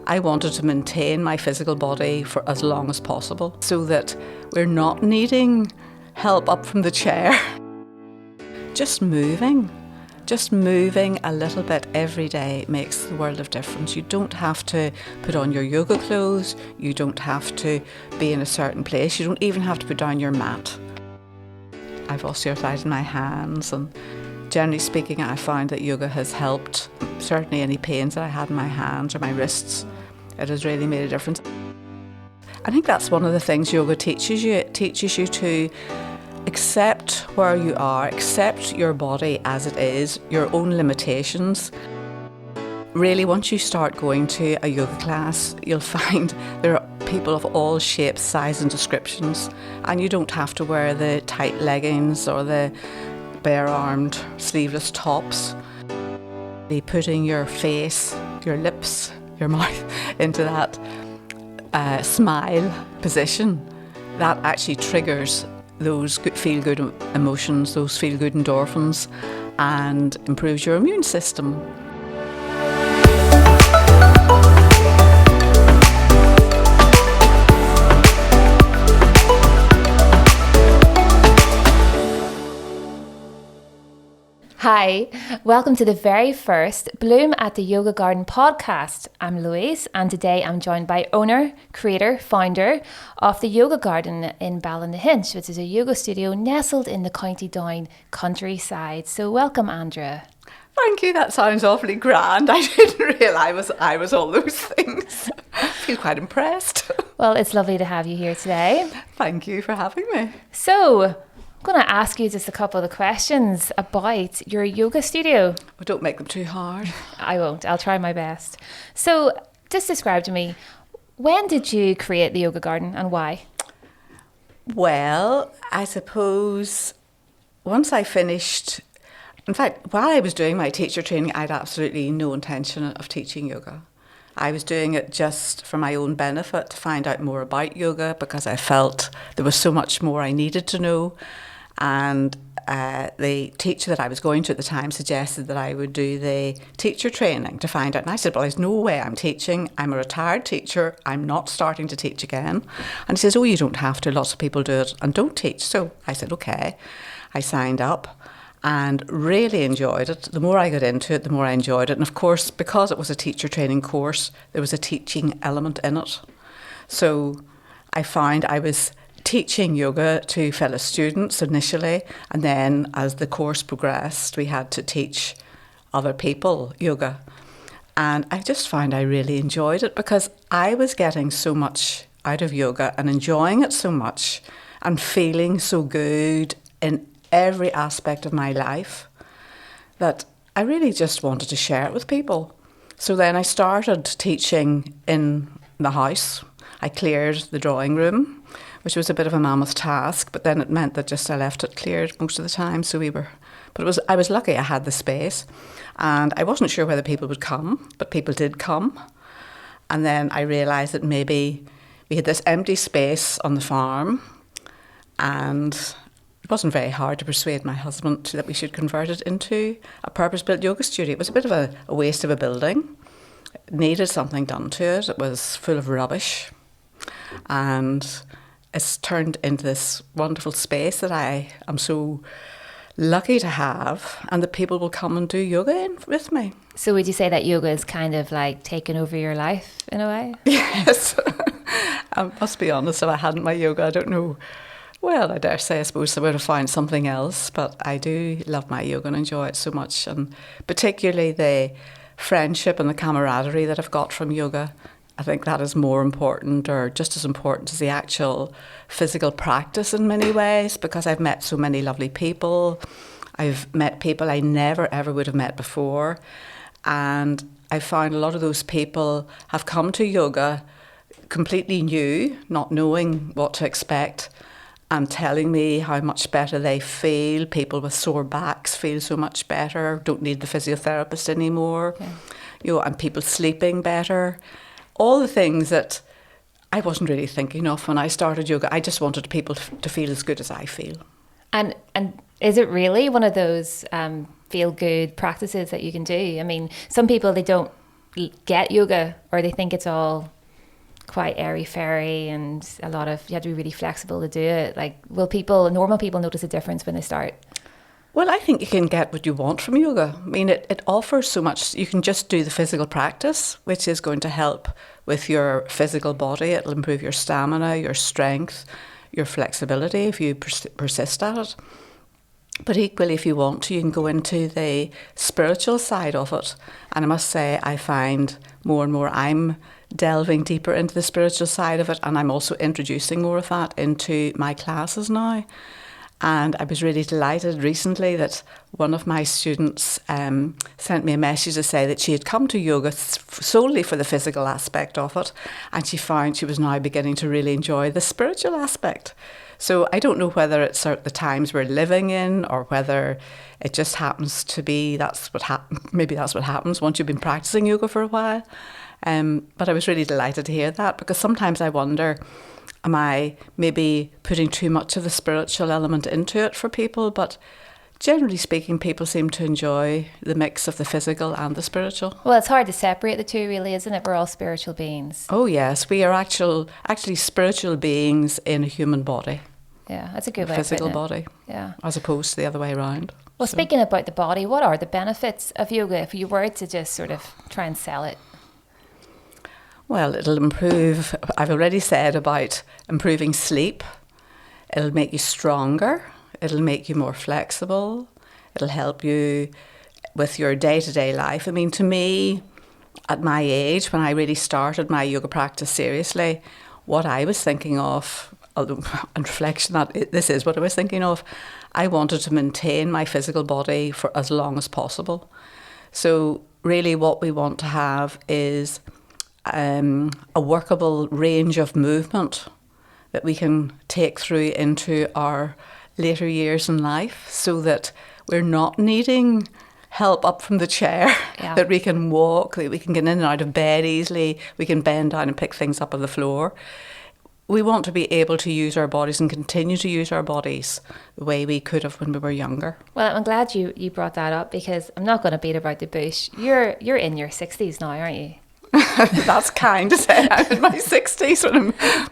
I wanted to maintain my physical body for as long as possible so that we're not needing help up from the chair. Just moving a little bit every day makes the world of difference. You don't have to put on your yoga clothes, you don't have to be in a certain place, you don't even have to put down your mat. I've osteoarthritis in my hands, and generally speaking I found that yoga has helped. Certainly any pains that I had in my hands or my wrists, it has really made a difference. I think that's one of the things yoga teaches you. It teaches you to accept where you are, accept your body as it is, your own limitations. Really, once you start going to a yoga class, you'll find there are people of all shapes, sizes and descriptions, and you don't have to wear the tight leggings or the bare-armed sleeveless tops. Be putting your face, your lips, your mouth into that smile position, that actually triggers those feel-good emotions, those feel-good endorphins, and improves your immune system. Hi, welcome to the very first Bloom at the Yoga Garden podcast. I'm Louise, and today I'm joined by owner, creator, founder of the Yoga Garden in Ballynahinch, which is a yoga studio nestled in the Co.Down countryside. So welcome, Andra. Thank you, that sounds awfully grand. I didn't realise I was all those things. I feel quite impressed. Well, it's lovely to have you here today. Thank you for having me. So, I'm going to ask you just a couple of questions about your yoga studio. Well, don't make them too hard. I won't. I'll try my best. So, just describe to me, when did you create the yoga garden and why? Well, I suppose once I finished, in fact, while I was doing my teacher training, I had absolutely no intention of teaching yoga. I was doing it just for my own benefit, to find out more about yoga, because I felt there was so much more I needed to know. And the teacher that I was going to at the time suggested that I would do the teacher training to find out. And I said, well, there's no way I'm teaching. I'm a retired teacher. I'm not starting to teach again. And he says, oh, you don't have to. Lots of people do it and don't teach. So I said, okay. I signed up and really enjoyed it. The more I got into it, the more I enjoyed it. And of course, because it was a teacher training course, there was a teaching element in it. So I found I was teaching yoga to fellow students initially, and then as the course progressed, we had to teach other people yoga. And I just found I really enjoyed it because I was getting so much out of yoga and enjoying it so much and feeling so good in every aspect of my life that I really just wanted to share it with people. So then I started teaching in the house. I cleared the drawing room, which was a bit of a mammoth task, but then it meant that just I left it cleared most of the time. I was lucky I had the space, and I wasn't sure whether people would come, but people did come. And then I realised that maybe we had this empty space on the farm, and it wasn't very hard to persuade my husband that we should convert it into a purpose-built yoga studio. It was a bit of a waste of a building. It needed something done to it. It was full of rubbish, and it's turned into this wonderful space that I am so lucky to have, and that people will come and do yoga in with me. So would you say that yoga is kind of like taken over your life in a way? Yes. I must be honest, if I hadn't my yoga, I don't know. Well, I dare say, I suppose I would have found something else, but I do love my yoga and enjoy it so much, and particularly the friendship and the camaraderie that I've got from yoga. I think that is more important, or just as important, as the actual physical practice in many ways, because I've met so many lovely people. I've met people I never ever would have met before, and I found a lot of those people have come to yoga completely new, not knowing what to expect, and telling me how much better they feel. People with sore backs feel so much better, don't need the physiotherapist anymore, and people sleeping better. All the things that I wasn't really thinking of when I started yoga. I just wanted people to feel as good as I feel. And is it really one of those feel-good practices that you can do? I mean, some people, they don't get yoga, or they think it's all quite airy-fairy and you have to be really flexible to do it? Like, will normal people notice a difference when they start? Well, I think you can get what you want from yoga. I mean, it offers so much. You can just do the physical practice, which is going to help with your physical body. It'll improve your stamina, your strength, your flexibility if you persist at it. But equally, if you want to, you can go into the spiritual side of it. And I must say, I find more and more I'm delving deeper into the spiritual side of it, and I'm also introducing more of that into my classes now. And I was really delighted recently that one of my students sent me a message to say that she had come to yoga solely for the physical aspect of it, and she found she was now beginning to really enjoy the spiritual aspect. So I don't know whether it's the times we're living in, or whether it just happens to be maybe that's what happens once you've been practicing yoga for a while. But I was really delighted to hear that, because sometimes I wonder, am I maybe putting too much of the spiritual element into it for people? But generally speaking, people seem to enjoy the mix of the physical and the spiritual. Well, it's hard to separate the two, really, isn't it? We're all spiritual beings. Oh yes, we are actually spiritual beings in a human body. Yeah, that's a good way of putting it. Physical body. Yeah. As opposed to the other way around. Well, speaking about the body, what are the benefits of yoga if you were to just sort of try and sell it? Well, it'll improve, I've already said about improving sleep. It'll make you stronger. It'll make you more flexible. It'll help you with your day-to-day life. I mean, to me, at my age, when I really started my yoga practice seriously, what I was thinking of, although on reflection that this is what I was thinking of, I wanted to maintain my physical body for as long as possible. So really what we want to have is a workable range of movement that we can take through into our later years in life, so that we're not needing help up from the chair, that we can walk, that we can get in and out of bed easily, we can bend down and pick things up on the floor. We want to be able to use our bodies and continue to use our bodies the way we could have when we were younger. Well, I'm glad you brought that up, because I'm not going to beat about the bush. You're in your 60s now, aren't you? That's kind to say. I'm in my 60s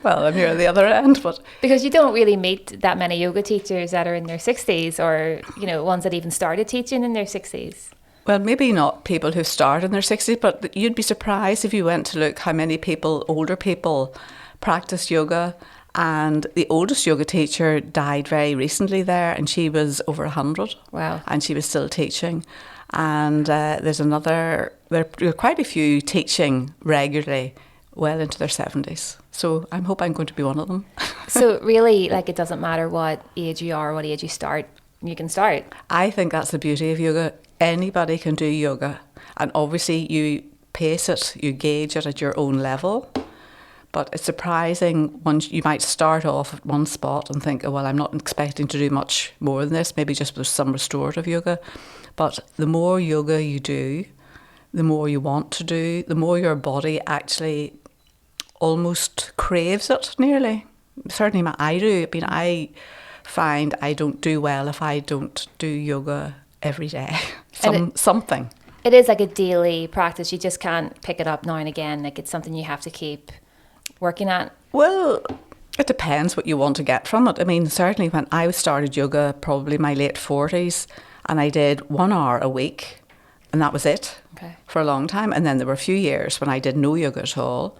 I'm here at the other end. But because you don't really meet that many yoga teachers that are in their 60s, or ones that even started teaching in their 60s. Well, maybe not people who start in their 60s, but you'd be surprised if you went to look how many older people practice yoga. And the oldest yoga teacher died very recently there, and she was over 100. Wow. And she was still teaching. And there are quite a few teaching regularly well into their 70s. So I hope I'm going to be one of them. So really, it doesn't matter what age you are, what age you start, you can start. I think that's the beauty of yoga. Anybody can do yoga. And obviously you pace it, you gauge it at your own level. But it's surprising, once you might start off at one spot and think, oh, well, I'm not expecting to do much more than this, maybe just with some restorative yoga. But the more yoga you do, the more you want to do, the more your body actually almost craves it, nearly. Certainly I do. I mean, I find I don't do well if I don't do yoga every day. Something. It is like a daily practice. You just can't pick it up now and again. It's something you have to keep working at. Well, it depends what you want to get from it. I mean, certainly when I started yoga, probably my late 40s, and I did 1 hour a week, and that was it for a long time. And then there were a few years when I did no yoga at all.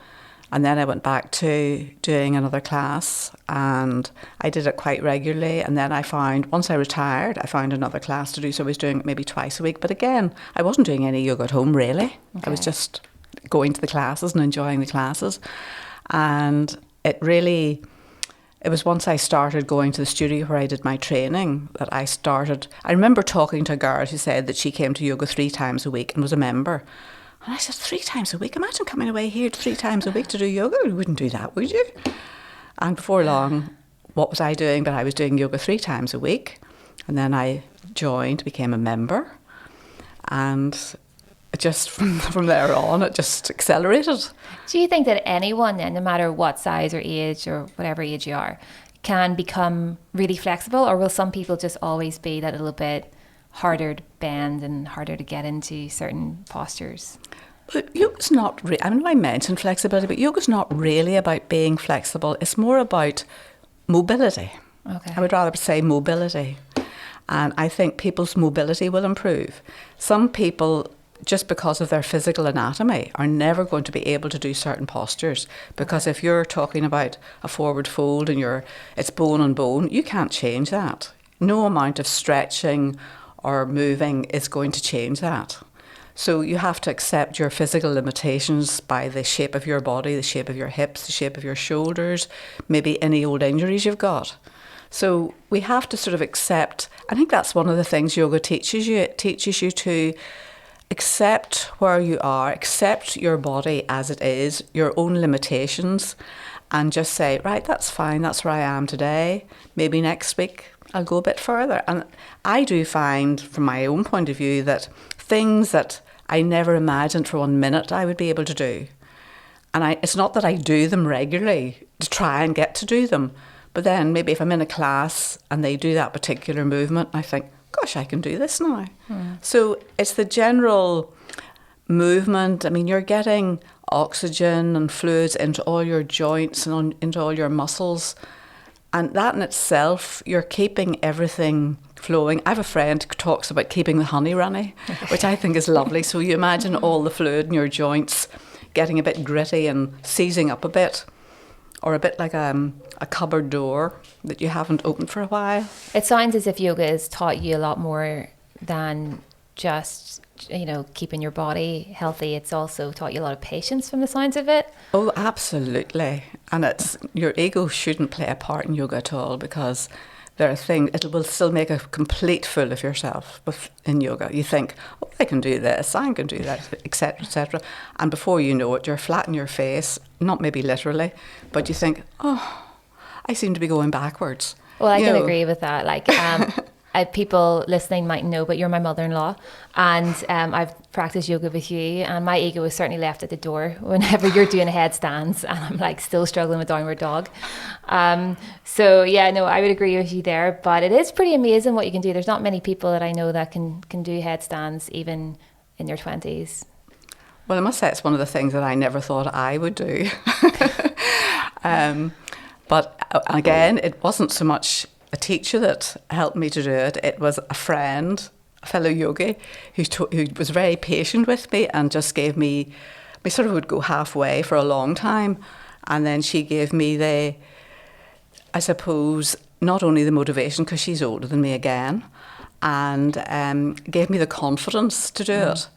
And then I went back to doing another class, and I did it quite regularly. And then I found, once I retired, I found another class to do. So I was doing it maybe twice a week. But again, I wasn't doing any yoga at home, really. I was just going to the classes and enjoying the classes. And it was once I started going to the studio where I did my training that I remember talking to a girl who said that she came to yoga 3 times a week and was a member. And I said, 3 times a week? Imagine coming away here 3 times a week to do yoga. You wouldn't do that, would you? And before long, what was I doing? But I was doing yoga 3 times a week. And then I joined, became a member. And just from there on, it just accelerated. Do you think that anyone, then, no matter what size or age or whatever age you are, can become really flexible? Or will some people just always be that little bit harder to bend and harder to get into certain postures? But yoga's not, I know I mentioned flexibility, but yoga's not really about being flexible. It's more about mobility. Okay. I would rather say mobility. And I think people's mobility will improve. Some people, just because of their physical anatomy, are never going to be able to do certain postures. Because if you're talking about a forward fold and it's bone on bone, you can't change that. No amount of stretching or moving is going to change that. So you have to accept your physical limitations by the shape of your body, the shape of your hips, the shape of your shoulders, maybe any old injuries you've got. So we have to sort of accept, I think that's one of the things yoga teaches you. It teaches you to accept where you are, accept your body as it is, your own limitations, and just say, right, that's fine, that's where I am today. Maybe next week I'll go a bit further. And I do find, from my own point of view, that things that I never imagined for 1 minute I would be able to do. And it's not that I do them regularly to try and get to do them, but then maybe if I'm in a class and they do that particular movement, I think, gosh, I can do this now. So it's the general movement. I mean, you're getting oxygen and fluids into all your joints and into all your muscles. And that in itself, you're keeping everything flowing. I have a friend who talks about keeping the honey runny, which I think is lovely. So you imagine all the fluid in your joints getting a bit gritty and seizing up a bit, or a bit like a cupboard door that you haven't opened for a while. It sounds as if yoga has taught you a lot more than just, keeping your body healthy. It's also taught you a lot of patience from the sounds of it. Oh, absolutely. And your ego shouldn't play a part in yoga at all, because there are things, it will still make a complete fool of yourself in yoga. You think, oh, I can do this, I can do that, etc., etc. And before you know it, you're flat in your face, not maybe literally, but you think, oh, I seem to be going backwards. Well, I can agree with that. Like, people listening might know, but you're my mother-in-law, and I've practiced yoga with you, and my ego is certainly left at the door whenever you're doing headstands, and I'm like still struggling with downward dog. So yeah, no, I would agree with you there, but it is pretty amazing what you can do. There's not many people that I know that can do headstands even in their 20s. Well, I must say it's one of the things that I never thought I would do. But again, it wasn't so much a teacher that helped me to do it. It was a friend, a fellow yogi, who was very patient with me and just gave me, we sort of would go halfway for a long time. And then she gave me I suppose, not only the motivation, because she's older than me again, and gave me the confidence to do it.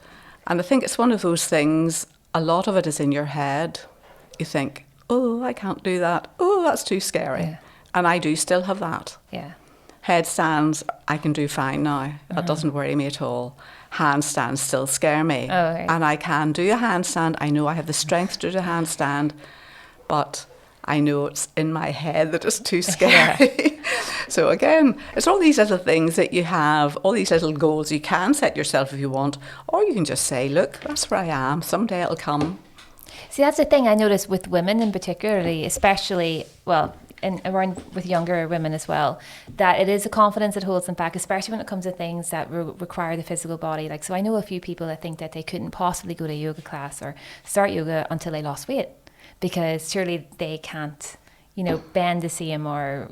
And I think it's one of those things, a lot of it is in your head. You think, oh, I can't do that. Oh, that's too scary. Yeah. And I do still have that. Yeah. Headstands, I can do fine now. That doesn't worry me at all. Handstands still scare me. Oh, okay. And I can do a handstand. I know I have the strength to do a handstand, but I know it's in my head that it's too scary. So again, it's all these little things that you have, all these little goals you can set yourself if you want, or you can just say, look, that's where I am. Someday it'll come. See, that's the thing I notice with women in particularly, especially, well, around with younger women as well, that it is a confidence that holds them back, especially when it comes to things that require the physical body. Like, so I know a few people that think that they couldn't possibly go to a yoga class or start yoga until they lost weight, because surely they can't, bend the same or,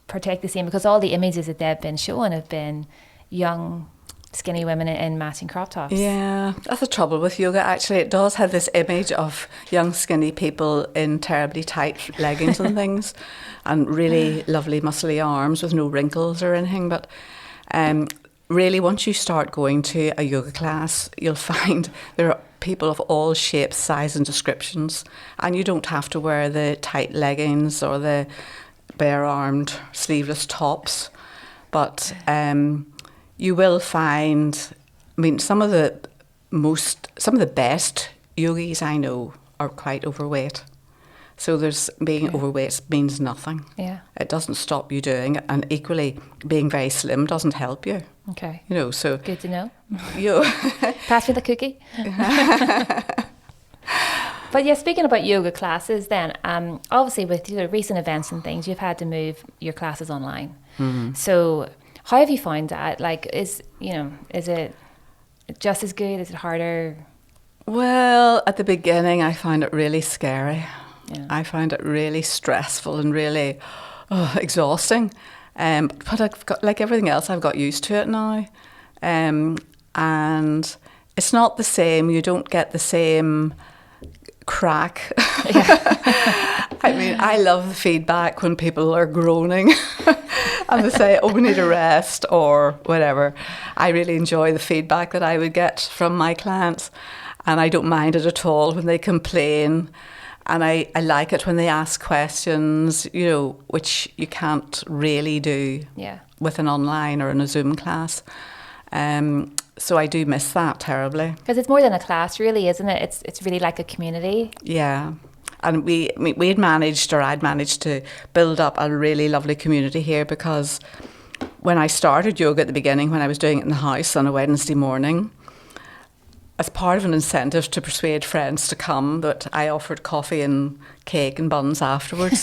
partake the same, because all the images that they've been shown have been young, skinny women in matching crop tops. Yeah, that's the trouble with yoga. Actually, it does have this image of young, skinny people in terribly tight leggings and things, and really lovely, muscly arms with no wrinkles or anything. But really, once you start going to a yoga class, you'll find there are people of all shapes, sizes and descriptions, and you don't have to wear the tight leggings or the bare-armed sleeveless tops. But you will find, I mean, some of the best yogis I know are quite overweight. So being overweight means nothing. Yeah. It doesn't stop you doing it, and equally being very slim doesn't help you. Okay. So good to know. You pass me the cookie. But yeah, speaking about yoga classes, then obviously with recent events and things, you've had to move your classes online. Mm-hmm. So how have you found that? Like, is it just as good? Is it harder? Well, at the beginning, I found it really scary. Yeah. I found it really stressful and really exhausting. But I've got, like everything else, I've got used to it now. And it's not the same. You don't get the same crack. I mean, I love the feedback when people are groaning and they say, oh, we need a rest or whatever. I really enjoy the feedback that I would get from my clients, and I don't mind it at all when they complain. And I like it when they ask questions, you know, which you can't really do with an online or in a Zoom class. So I do miss that terribly. Because it's more than a class, really, isn't it? It's really like a community. Yeah. And I'd managed to build up a really lovely community here, because when I started yoga at the beginning, when I was doing it in the house on a Wednesday morning, as part of an incentive to persuade friends to come, that I offered coffee and cake and buns afterwards.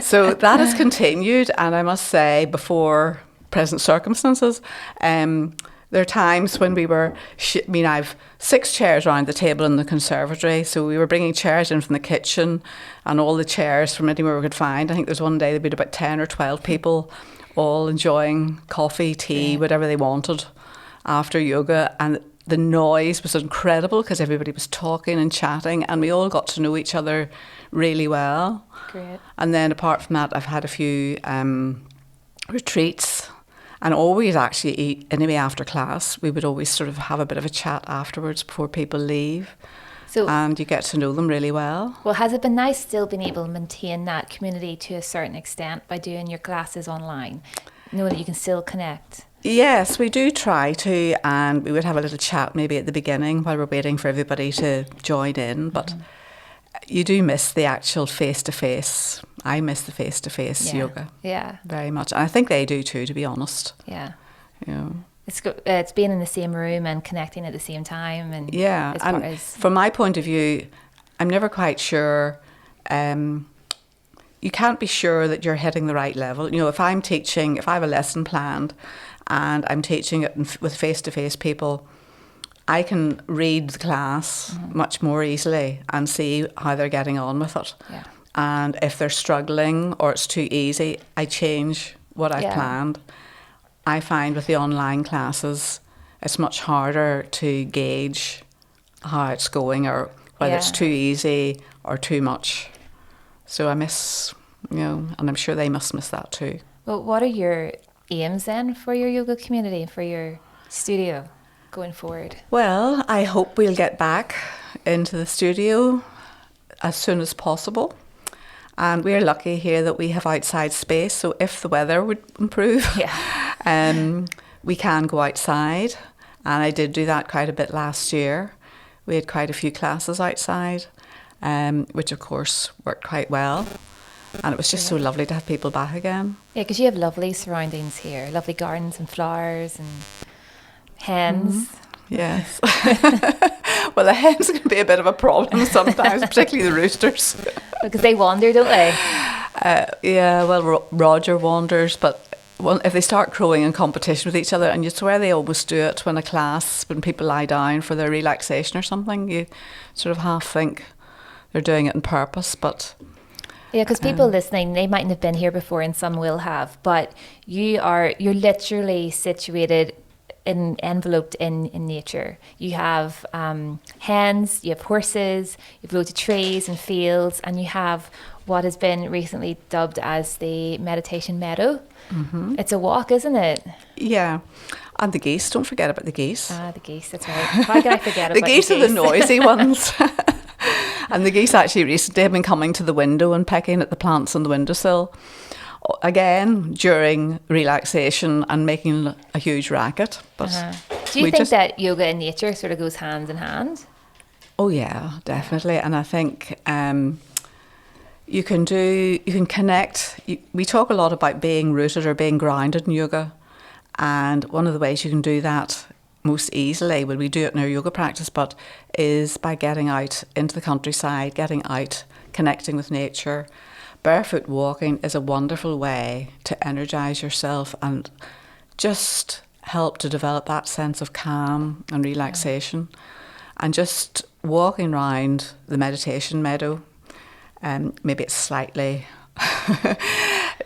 So that has continued, and I must say, before present circumstances, there are times when I've 6 chairs around the table in the conservatory, so we were bringing chairs in from the kitchen and all the chairs from anywhere we could find. I think there's one day there'd been about 10 or 12 people all enjoying coffee, tea, whatever they wanted after yoga, and the noise was incredible because everybody was talking and chatting, and we all got to know each other really well. Great. And then apart from that, I've had a few retreats, and always actually, anyway, after class, we would always sort of have a bit of a chat afterwards before people leave. And you get to know them really well. Well, has it been nice still being able to maintain that community to a certain extent by doing your classes online, knowing that you can still connect? Yes, we do try to, and we would have a little chat maybe at the beginning while we're waiting for everybody to join in, but you do miss the actual face-to-face. I miss the face-to-face yoga very much, and I think they do too, to be honest. Yeah. You know. It's being in the same room and connecting at the same time. And from my point of view, I'm never quite sure. You can't be sure that you're hitting the right level. You know, if I have a lesson planned and I'm teaching it with face-to-face people, I can read the class much more easily and see how they're getting on with it. Yeah. And if they're struggling or it's too easy, I change what I've planned. I find with the online classes, it's much harder to gauge how it's going or whether it's too easy or too much. So I miss, you know, and I'm sure they must miss that too. Well, what are your aims then for your yoga community, for your studio going forward? Well, I hope we'll get back into the studio as soon as possible. And we're lucky here that we have outside space, so if the weather would improve, we can go outside. And I did do that quite a bit last year. We had quite a few classes outside, which of course worked quite well. And it was just so lovely to have people back again. Yeah, because you have lovely surroundings here, lovely gardens and flowers and hens. Yes. Well, the hens can be a bit of a problem sometimes, particularly the roosters. Because they wander, don't they? Well, Roger wanders, but if they start crowing in competition with each other, and you swear they almost do it when people lie down for their relaxation or something, you sort of half think they're doing it on purpose, but... Yeah, because people listening, they mightn't have been here before, and some will have, but you're literally situated enveloped in nature. You have hens, you have horses, you have loads of trees and fields, and you have what has been recently dubbed as the meditation meadow. Mm-hmm. It's a walk, isn't it? Yeah. And the geese, don't forget about the geese. The geese, that's right. How can I forget about the geese? The geese are the noisy ones. And the geese actually recently have been coming to the window and pecking at the plants on the windowsill. Again, during relaxation and making a huge racket. But do you think that yoga and nature sort of goes hand in hand? Oh yeah, definitely. And I think you can connect. We talk a lot about being rooted or being grounded in yoga, and one of the ways you can do that most easily when we do it in our yoga practice, but is by getting out into the countryside, getting out, connecting with nature. Barefoot walking is a wonderful way to energise yourself and just help to develop that sense of calm and relaxation. and just walking around the meditation meadow. Maybe it's slightly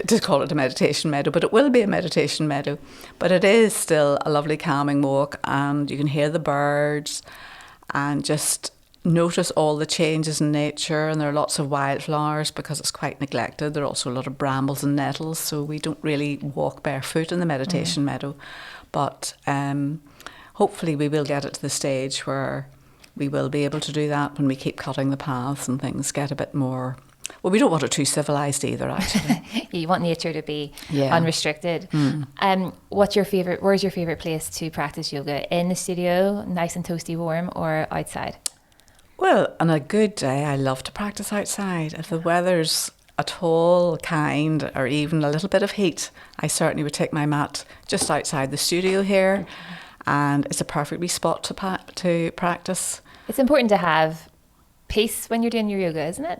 to call it a meditation meadow, but it will be a meditation meadow. But it is still a lovely calming walk, and you can hear the birds and just notice all the changes in nature. And there are lots of wildflowers because it's quite neglected. There are also a lot of brambles and nettles, so we don't really walk barefoot in the meditation meadow. But hopefully we will get it to the stage where we will be able to do that when we keep cutting the paths and things get a bit more... Well, we don't want it too civilised either, actually. You want nature to be unrestricted. Where's your favourite place to practice yoga? In the studio, nice and toasty warm, or outside? Well, on a good day, I love to practice outside. If the weather's at all kind, or even a little bit of heat, I certainly would take my mat just outside the studio here, and it's a perfect wee spot to practice. It's important to have peace when you're doing your yoga, isn't it?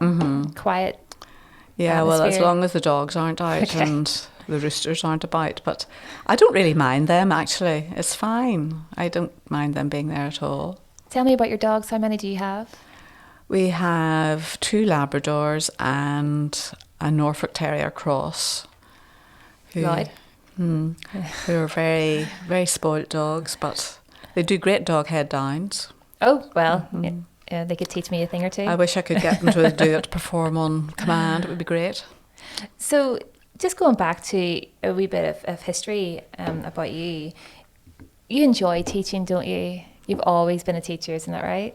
Quiet. Yeah, atmosphere. well, as long as the dogs aren't out and the roosters aren't about. But I don't really mind them, actually. It's fine. I don't mind them being there at all. Tell me about your dogs. How many do you have? We have 2 Labradors and a Norfolk Terrier cross. Lloyd? Who are very, very spoilt dogs, but they do great dog head downs. Oh, well... they could teach me a thing or two. I wish I could get them to do it, perform on command. It would be great. So just going back to a wee bit of history about you. You enjoy teaching, don't you? You've always been a teacher, isn't that right?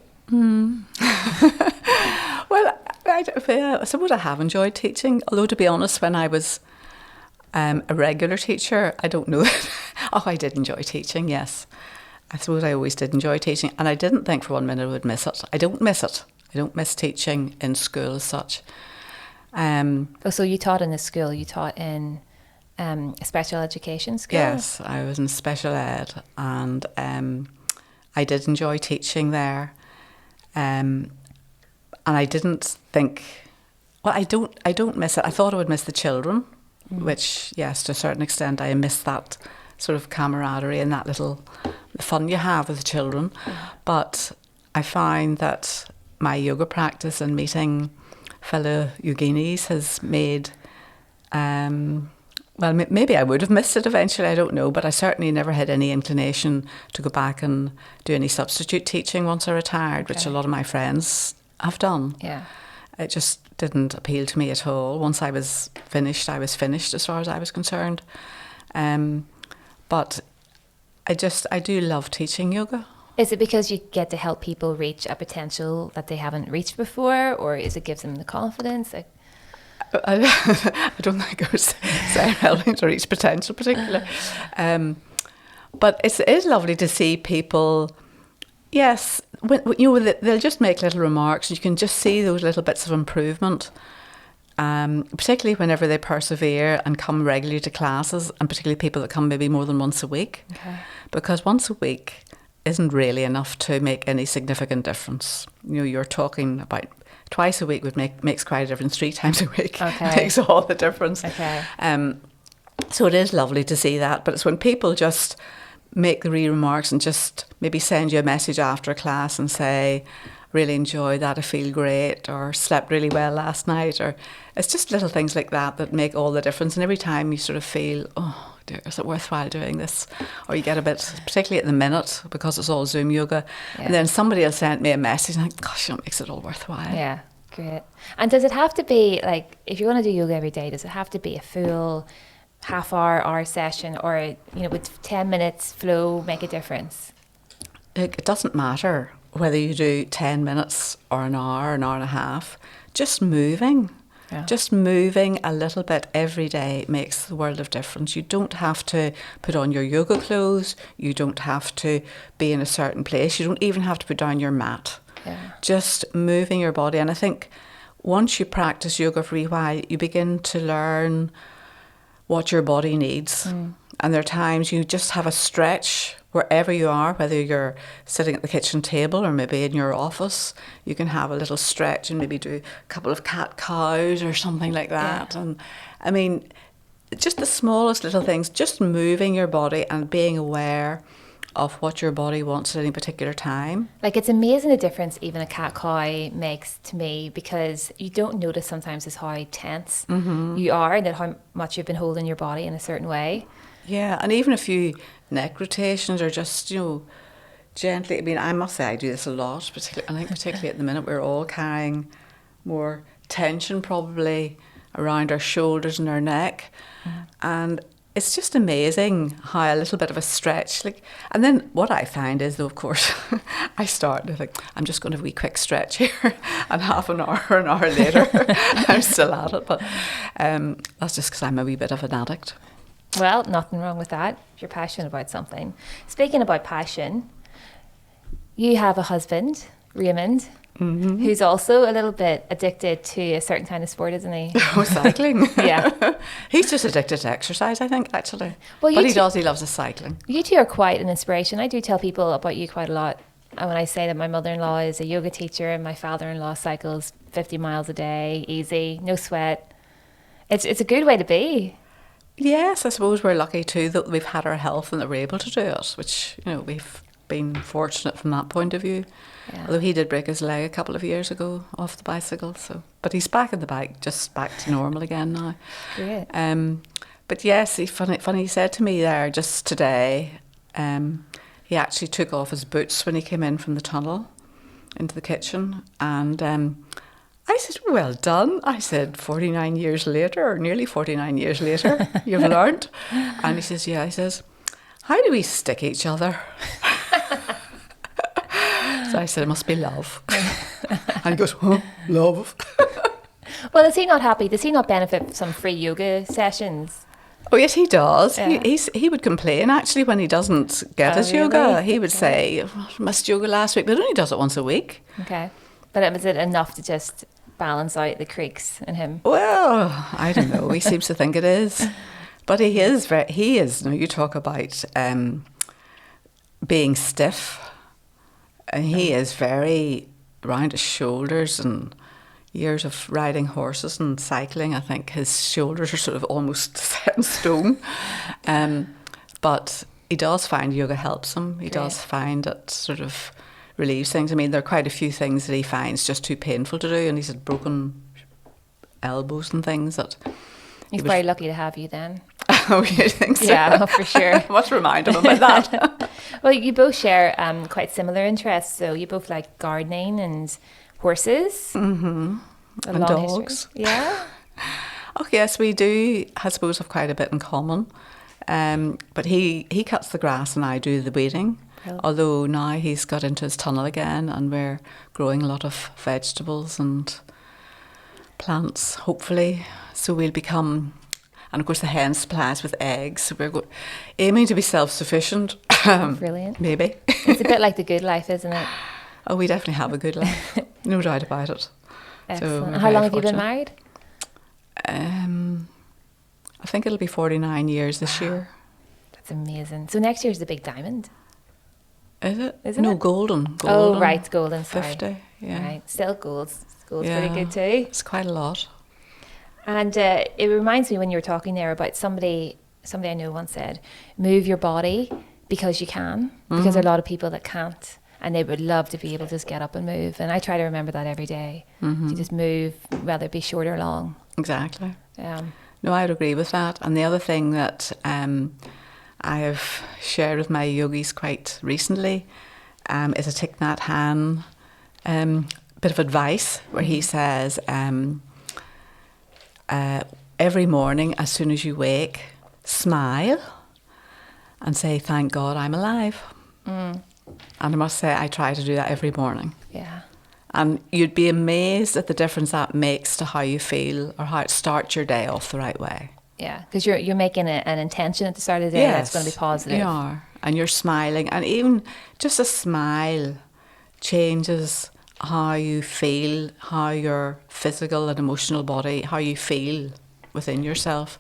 Well, I suppose I have enjoyed teaching. Although, to be honest, when I was a regular teacher, I don't know. I did enjoy teaching, yes. I suppose I always did enjoy teaching, and I didn't think for one minute I would miss it. I don't miss it. I don't miss teaching in school as such. So you taught in a school, you taught in a special education school? Yes, I was in special ed, and I did enjoy teaching there. And I didn't think, well, I don't miss it. I thought I would miss the children, which, yes, to a certain extent, I miss that sort of camaraderie and that little fun you have with the children. But I find that my yoga practice and meeting fellow yoginis has made, well, maybe I would have missed it eventually, I don't know, but I certainly never had any inclination to go back and do any substitute teaching once I retired, which a lot of my friends have done. Yeah. It just didn't appeal to me at all. Once I was finished as far as I was concerned. But I do love teaching yoga. Is it because you get to help people reach a potential that they haven't reached before, or is it gives them the confidence? I don't think I was saying helping to reach potential particularly. But it is lovely to see people, yes, they'll just make little remarks and you can just see those little bits of improvement. Particularly whenever they persevere and come regularly to classes, and particularly people that come maybe more than once a week. Okay. Because once a week isn't really enough to make any significant difference. You're talking about twice a week makes quite a difference. 3 times a week makes all the difference. Okay. So it is lovely to see that, but it's when people just make the remarks and just maybe send you a message after a class and say, really enjoy that, I feel great, or slept really well last night, or it's just little things like that make all the difference. And every time you sort of feel, oh dear, is it worthwhile doing this? Or you get a bit, particularly at the minute, because it's all Zoom yoga, and then somebody will send me a message and I think, gosh, it makes it all worthwhile. Yeah, great. And does it have to be, like, if you want to do yoga every day, does it have to be a full hour session, or, with 10 minutes flow make a difference? It doesn't matter whether you do 10 minutes or an hour and a half, just moving. Yeah. Just moving a little bit every day makes the world of difference. You don't have to put on your yoga clothes. You don't have to be in a certain place. You don't even have to put down your mat. Yeah. Just moving your body. And I think once you practice yoga for a while, you begin to learn what your body needs. And there are times you just have a stretch wherever you are, whether you're sitting at the kitchen table or maybe in your office, you can have a little stretch and maybe do a couple of cat-cows or something like that. Yeah. And I mean, just the smallest little things, just moving your body and being aware of what your body wants at any particular time. Like, it's amazing the difference even a cat-cow makes to me, because you don't notice sometimes is how tense you are, and that how much you've been holding your body in a certain way. Yeah, and even a few neck rotations, or just, gently. I mean, I must say I do this a lot, particularly at the minute. We're all carrying more tension probably around our shoulders and our neck. And it's just amazing how a little bit of a stretch, and then what I find is, though, of course, I start to think, I'm just going to have a wee quick stretch here, and half an hour later, I'm still at it. But that's just because I'm a wee bit of an addict. Well, nothing wrong with that if you're passionate about something. Speaking about passion, you have a husband, Raymond, who's also a little bit addicted to a certain kind of sport, isn't he? Oh, cycling. Yeah. He's just addicted to exercise, I think, actually. Well, but he loves his cycling. You two are quite an inspiration. I do tell people about you quite a lot. And when I say that my mother-in-law is a yoga teacher and my father-in-law cycles 50 miles a day, easy, no sweat. It's a good way to be. Yes, I suppose we're lucky too that we've had our health and that we're able to do it, which, we've been fortunate from that point of view. Yeah. Although he did break his leg a couple of years ago off the bicycle, but he's back on the bike, just back to normal again now. Great. But yes, funny he said to me there just today, he actually took off his boots when he came in from the tunnel into the kitchen, and I said, well done. I said, 49 years later, or nearly 49 years later, you've learned. And he says, yeah. He says, how do we stick each other? So I said, it must be love. And he goes, love. Well, is he not happy? Does he not benefit from some free yoga sessions? Oh, yes, he does. Yeah. He would complain, actually, when he doesn't get his yoga. He would say, missed yoga last week, but he only does it once a week. Okay. But is it enough to just balance out the creaks in him? Well, I don't know. He seems to think it is. But he is, you talk about being stiff. And he is very round his shoulders, and years of riding horses and cycling, I think his shoulders are sort of almost set in stone. But he does find yoga helps him. He does find it sort of relieves things. I mean, there are quite a few things that he finds just too painful to do, and he's had broken elbows and things that... He's very lucky to have you then. Oh, you think so? Yeah, for sure. I must remind him about that. Well, you both share quite similar interests. So you both like gardening and horses. Mm-hmm. And dogs. History. Yeah. Oh, yes, we do, I suppose, have quite a bit in common. But he cuts the grass and I do the weeding. Cool. Although now he's got into his tunnel again, and we're growing a lot of vegetables and plants, hopefully. So we'll become... And of course the hen supplies with eggs. So we're aiming to be self-sufficient. Brilliant. Maybe. It's a bit like the good life, isn't it? Oh, we definitely have a good life. No doubt about it. Excellent. So how long have you been married? I think it'll be 49 years this year. That's amazing. So next year's the big diamond. Is it? Isn't no, it? Golden. Oh, right, golden. 50, yeah. Right. Still gold's pretty good too. It's quite a lot. And it reminds me when you were talking there about somebody I know once said, move your body because you can, because there are a lot of people that can't, and they would love to be able to just get up and move. And I try to remember that every day. To just move, whether it be short or long. Exactly. No, I would agree with that. And the other thing that I have shared with my yogis quite recently is a Thich Nhat Hanh bit of advice where he says... every morning, as soon as you wake, smile and say, thank God I'm alive. And I must say, I try to do that every morning. Yeah. And you'd be amazed at the difference that makes to how you feel or how it starts your day off the right way. Yeah, because you're making an intention at the start of the day that's going to be positive. You are. And you're smiling. And even just a smile changes how you feel, how your physical and emotional body, how you feel within yourself.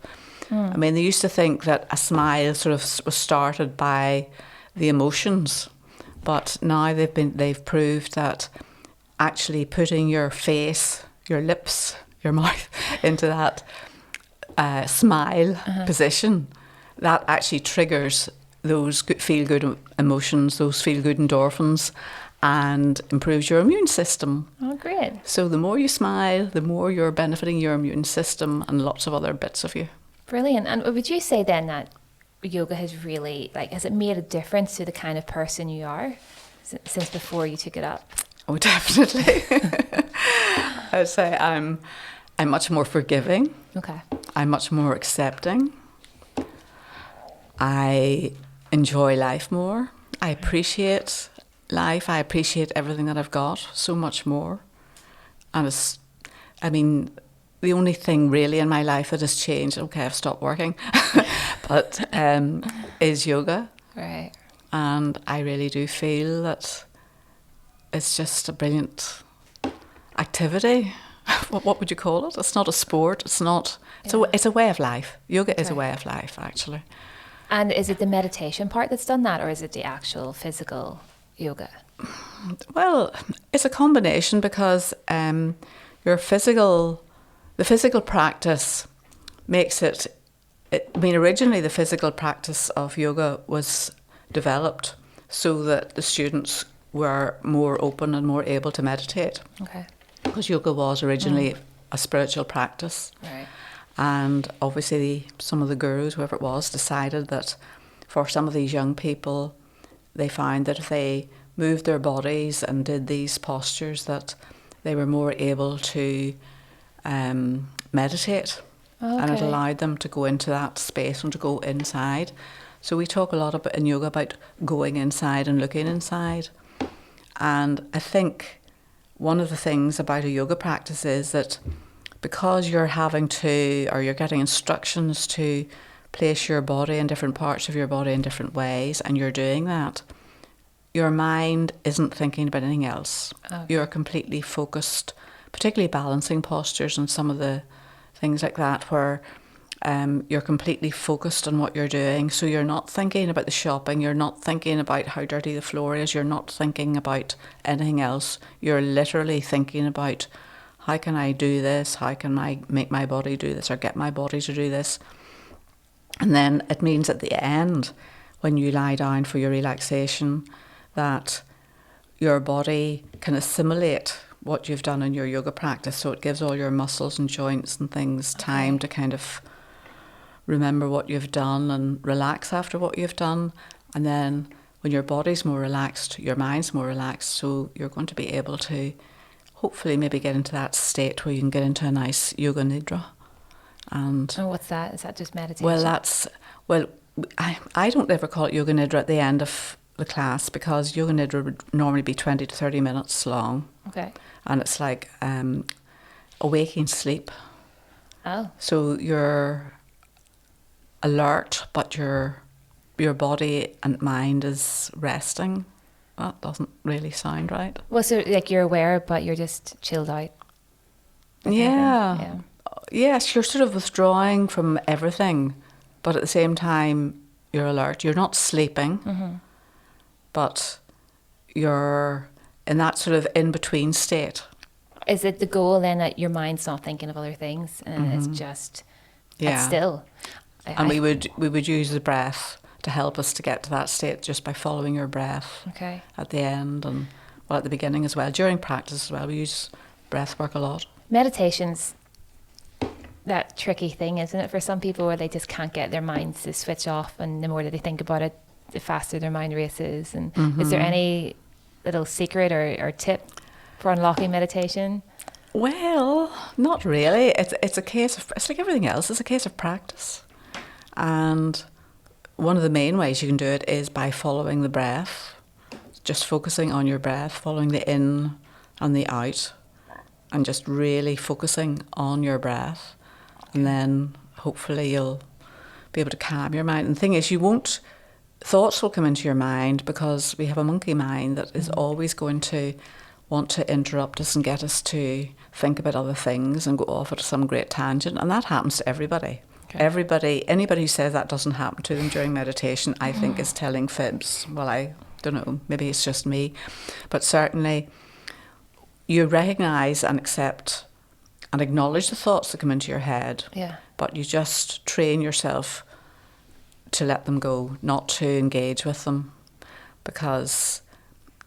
I mean, they used to think that a smile sort of was started by the emotions, but now they've proved that actually putting your face, your lips, your mouth into that smile position, that actually triggers those feel-good emotions, those feel-good endorphins, and improves your immune system. Oh, great. So the more you smile, the more you're benefiting your immune system and lots of other bits of you. Brilliant. And would you say then that yoga has really, has it made a difference to the kind of person you are since before you took it up? Oh, definitely. I'd say I'm much more forgiving. Okay. I'm much more accepting. I enjoy life more. I appreciate life. I appreciate everything that I've got so much more. And the only thing really in my life that has changed, okay, I've stopped working, but is yoga. Right. And I really do feel that it's just a brilliant activity. What would you call it? It's not a sport. It's not. It's a way of life. Yoga is a way of life, actually. And is it the meditation part that's done that, or is it the actual physical yoga? Well, it's a combination because the physical practice makes it. Originally the physical practice of yoga was developed so that the students were more open and more able to meditate. Okay. Because yoga was originally a spiritual practice. Right. And obviously some of the gurus, whoever it was, decided that for some of these young people, they found that if they moved their bodies and did these postures, that they were more able to meditate. Okay. And it allowed them to go into that space and to go inside. So we talk a lot about in yoga about going inside and looking inside. And I think one of the things about a yoga practice is that because you're getting instructions to place your body in different parts of your body in different ways, and you're doing that, your mind isn't thinking about anything else. Okay. You're completely focused, particularly balancing postures and some of the things like that, where you're completely focused on what you're doing. So you're not thinking about the shopping, you're not thinking about how dirty the floor is, you're not thinking about anything else. You're literally thinking about, how can I do this? How can I make my body do this or get my body to do this? And then it means at the end, when you lie down for your relaxation, that your body can assimilate what you've done in your yoga practice. So it gives all your muscles and joints and things time to kind of remember what you've done and relax after what you've done. And then when your body's more relaxed, your mind's more relaxed. So you're going to be able to hopefully maybe get into that state where you can get into a nice yoga nidra. And what's that? Is that just meditation? Well, I don't ever call it yoga nidra at the end of the class, because yoga nidra would normally be 20 to 30 minutes long. Okay. And it's like a waking sleep. Oh. So you're alert, but your body and mind is resting. That doesn't really sound right. Well, so you're aware, but you're just chilled out. Yeah. Yes, you're sort of withdrawing from everything, but at the same time, you're alert. You're not sleeping, but you're in that sort of in-between state. Is it the goal then that your mind's not thinking of other things and it's just it's still? And we would use the breath to help us to get to that state, just by following your breath. Okay. At the end and at the beginning as well. During practice as well, we use breath work a lot. Meditation's that tricky thing, isn't it, for some people, where they just can't get their minds to switch off, and the more that they think about it, the faster their mind races. And is there any little secret or tip for unlocking meditation? Well, not really. It's a case of, it's like everything else, it's a case of practice. And one of the main ways you can do it is by following the breath, just focusing on your breath, following the in and the out, and just really focusing on your breath. And then hopefully you'll be able to calm your mind. And the thing is, thoughts will come into your mind, because we have a monkey mind that is always going to want to interrupt us and get us to think about other things and go off at some great tangent. And that happens to everybody. Okay. Anybody who says that doesn't happen to them during meditation, I think is telling fibs. Well, I don't know, maybe it's just me. But certainly you recognise and accept and acknowledge the thoughts that come into your head. Yeah. But you just train yourself to let them go, not to engage with them, because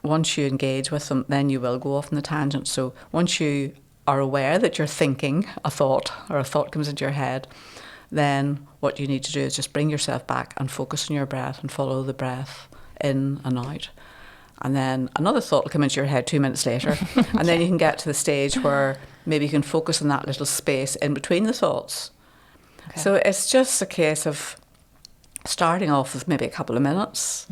once you engage with them, then you will go off on the tangent. So once you are aware that you're thinking a thought, or a thought comes into your head, then what you need to do is just bring yourself back and focus on your breath and follow the breath in and out. And then another thought will come into your head 2 minutes later. And then you can get to the stage where maybe you can focus on that little space in between the thoughts. Okay. So it's just a case of starting off with maybe a couple of minutes.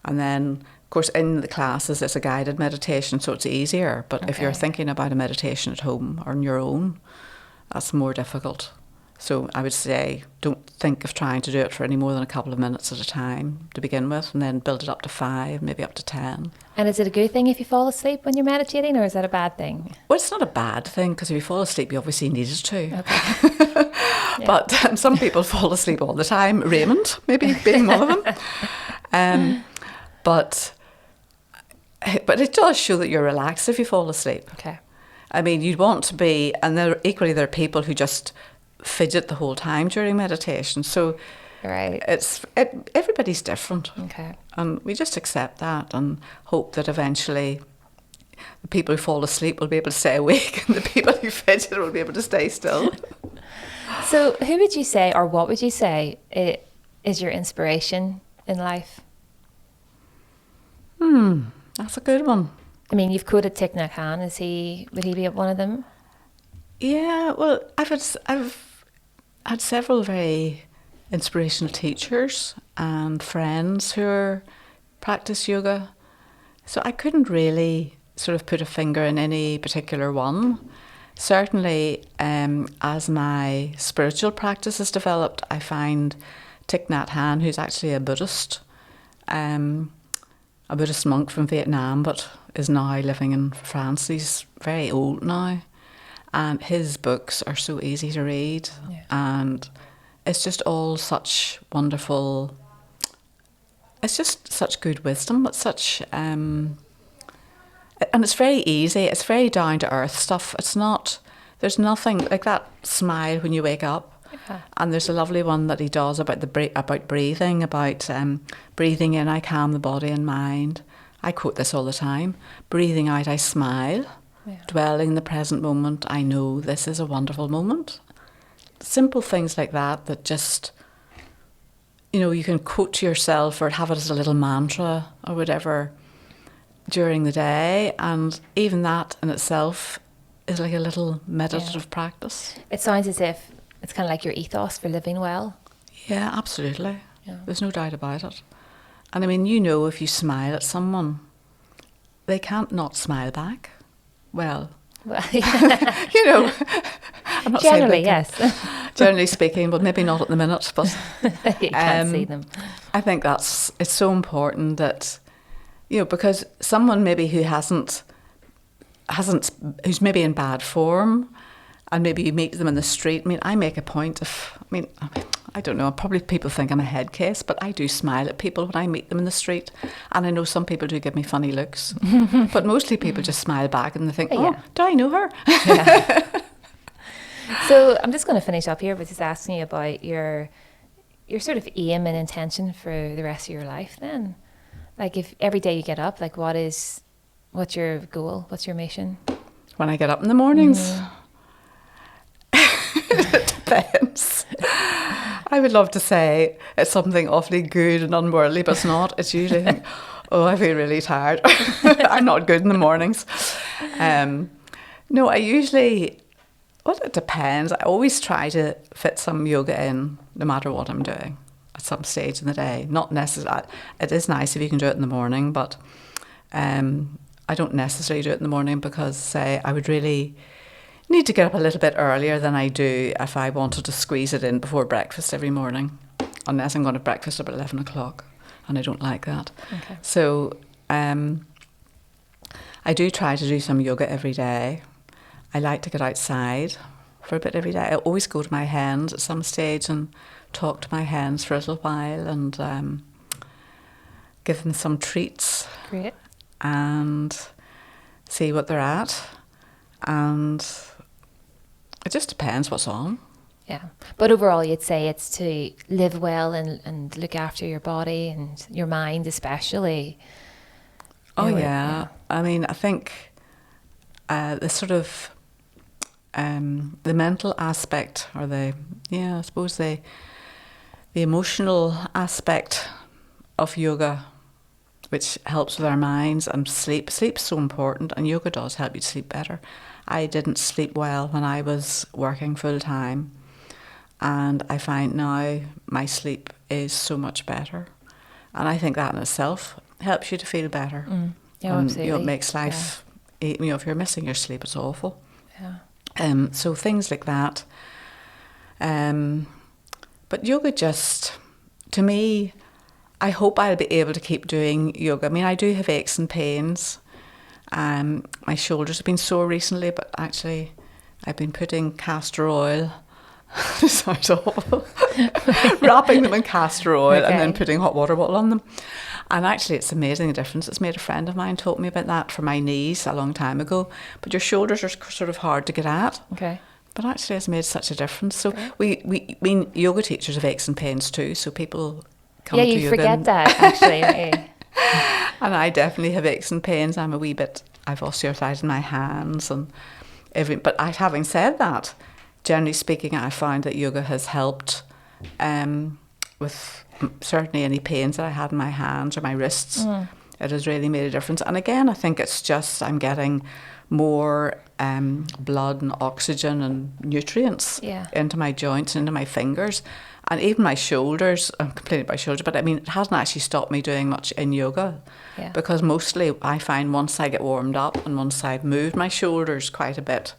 And then, of course, in the classes, it's a guided meditation, so it's easier. But if you're thinking about a meditation at home or on your own, that's more difficult. So I would say don't think of trying to do it for any more than a couple of minutes at a time to begin with, and then build it up to 5, maybe up to 10. And is it a good thing if you fall asleep when you're meditating, or is that a bad thing? Well, it's not a bad thing, because if you fall asleep, you obviously needed to. Okay. But some people fall asleep all the time. Raymond, maybe being one of them. But it does show that you're relaxed if you fall asleep. Okay. I mean, you'd want to be, and there are people who just fidget the whole time during meditation. So right. Everybody's different. Okay. And we just accept that and hope that eventually the people who fall asleep will be able to stay awake and the people who fidget will be able to stay still. So who would you say, or what would you say is your inspiration in life? That's a good one. I mean, you've quoted Thich Nhat Hanh. Would he be one of them? Yeah, well, I've had several very inspirational teachers and friends who practice yoga. So I couldn't really sort of put a finger in any particular one. Certainly, as my spiritual practice has developed, I find Thich Nhat Hanh, who's actually a Buddhist monk from Vietnam, but is now living in France. He's very old now. And his books are so easy to read. Yeah. And it's just all such wonderful, it's just such good wisdom. It's such, and it's very easy. It's very down to earth stuff. It's not, there's nothing like that smile when you wake up. Yeah. And there's a lovely one that he does about breathing, breathing in, I calm the body and mind. I quote this all the time. Breathing out, I smile. Yeah. Dwelling in the present moment, I know this is a wonderful moment. Simple things like that just, you can quote to yourself or have it as a little mantra or whatever during the day. And even that in itself is like a little meditative practice. It sounds as if it's kind of like your ethos for living well. Yeah, absolutely. Yeah. There's no doubt about it. And I mean, if you smile at someone, they can't not smile back. Well, I'm not generally, yes. Generally speaking, but maybe not at the minute. But you can't see them. I think it's so important that, because someone maybe who's maybe in bad form, and maybe you meet them in the street. I mean, I make a point of, I don't know, probably people think I'm a head case, but I do smile at people when I meet them in the street. And I know some people do give me funny looks, but mostly people just smile back and they think, do I know her? Yeah. So I'm just going to finish up here with just asking you about your sort of aim and intention for the rest of your life then. Like if every day you get up, like what's your goal? What's your mission? When I get up in the mornings? It depends. I would love to say it's something awfully good and unworldly, but it's not. It's usually, I feel really tired. I'm not good in the mornings. No, I usually, it depends. I always try to fit some yoga in, no matter what I'm doing, at some stage in the day. Not necessarily. It is nice if you can do it in the morning, but I don't necessarily do it in the morning because, say, I would really need to get up a little bit earlier than I do if I wanted to squeeze it in before breakfast every morning, unless I'm going to breakfast about 11 o'clock, and I don't like that. Okay. So I do try to do some yoga every day. I like to get outside for a bit every day. I always go to my hens at some stage and talk to my hens for a little while and give them some treats. Great. And see what they're at. And it just depends what's on. Yeah. But overall, you'd say it's to live well and look after your body and your mind especially. Oh, yeah. I mean, I think the sort of the mental aspect, or I suppose the emotional aspect of yoga, which helps with our minds, and sleep. Sleep's so important, and yoga does help you to sleep better. I didn't sleep well when I was working full time, and I find now my sleep is so much better. And I think that in itself helps you to feel better. Yeah, absolutely. It makes life, if you're missing your sleep, it's awful. Yeah. So things like that. But yoga just, to me, I hope I'll be able to keep doing yoga. I mean, I do have aches and pains. My shoulders have been sore recently, but actually I've been putting castor oil, this sounds awful, wrapping them in castor oil and then putting hot water bottle on them. And actually it's amazing the difference it's made. A friend of mine told me about that for my knees a long time ago. But your shoulders are sort of hard to get at. Okay. But actually it's made such a difference. So we yoga teachers have aches and pains too, so people come to yoga. Yeah, you forget that actually, don't you? And I definitely have aches and pains. I've osteoarthritis in my hands and everything. But having said that, generally speaking, I find that yoga has helped with certainly any pains that I had in my hands or my wrists. It has really made a difference. And again, I think it's just I'm getting more blood and oxygen and nutrients into my joints, into my fingers. And even my shoulders, I'm complaining about my shoulders, but I mean, it hasn't actually stopped me doing much in yoga. Yeah. Because mostly I find once I get warmed up and once I've moved my shoulders quite a bit,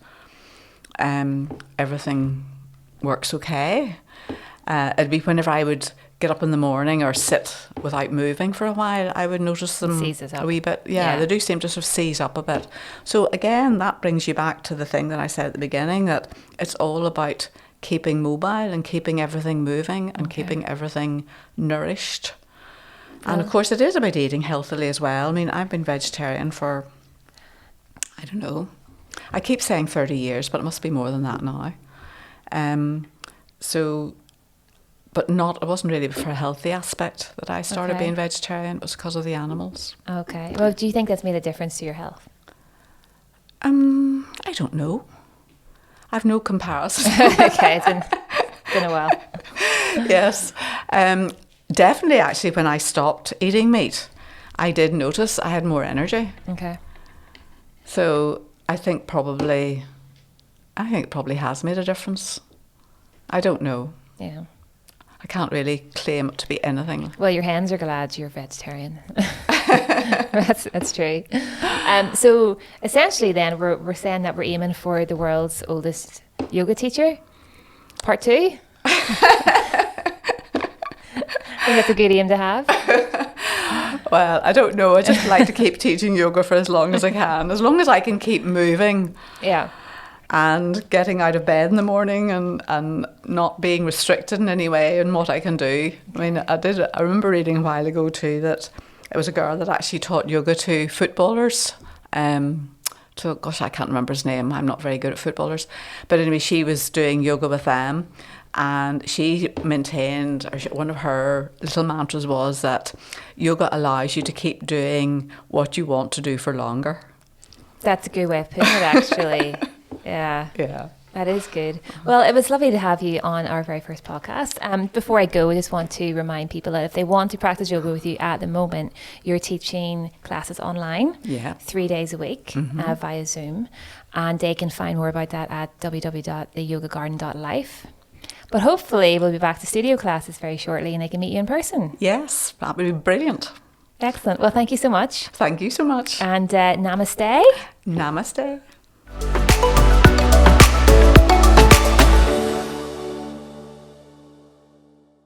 everything works okay. It'd be whenever I would get up in the morning or sit without moving for a while, I would notice them a wee bit. Yeah, they do seem to sort of seize up a bit. So again, that brings you back to the thing that I said at the beginning, that it's all about keeping mobile and keeping everything moving and keeping everything nourished. And of course it is about eating healthily as well. I mean, I've been vegetarian for, I don't know, I keep saying 30 years, but it must be more than that now. But it wasn't really for a healthy aspect that I started being vegetarian. It was because of the animals. Okay. Well, do you think that's made a difference to your health? I don't know. I've no comparison. Okay, it's been a while. Yes. Definitely, actually, when I stopped eating meat, I did notice I had more energy. Okay. So I think it probably has made a difference. I don't know. Yeah. I can't really claim it to be anything. Well, your hens are glad you're vegetarian. That's true. So essentially then we're saying that we're aiming for the world's oldest yoga teacher. Part 2. I think that's a good aim to have. Well, I don't know. I just like to keep teaching yoga for as long as I can. As long as I can keep moving. Yeah. And getting out of bed in the morning and not being restricted in any way in what I can do. I mean, I remember reading a while ago too that it was a girl that actually taught yoga to footballers. I can't remember his name. I'm not very good at footballers. But anyway, she was doing yoga with them. And she maintained, one of her little mantras was that yoga allows you to keep doing what you want to do for longer. That's a good way of putting it, actually. Yeah. That is good. Well, it was lovely to have you on our very first podcast. Before I go, I just want to remind people that if they want to practice yoga with you at the moment, you're teaching classes online 3 days a week via Zoom. And they can find more about that at www.theyogagarden.life. But hopefully we'll be back to studio classes very shortly and they can meet you in person. Yes, that would be brilliant. Excellent. Well, thank you so much. Thank you so much. And namaste. Namaste.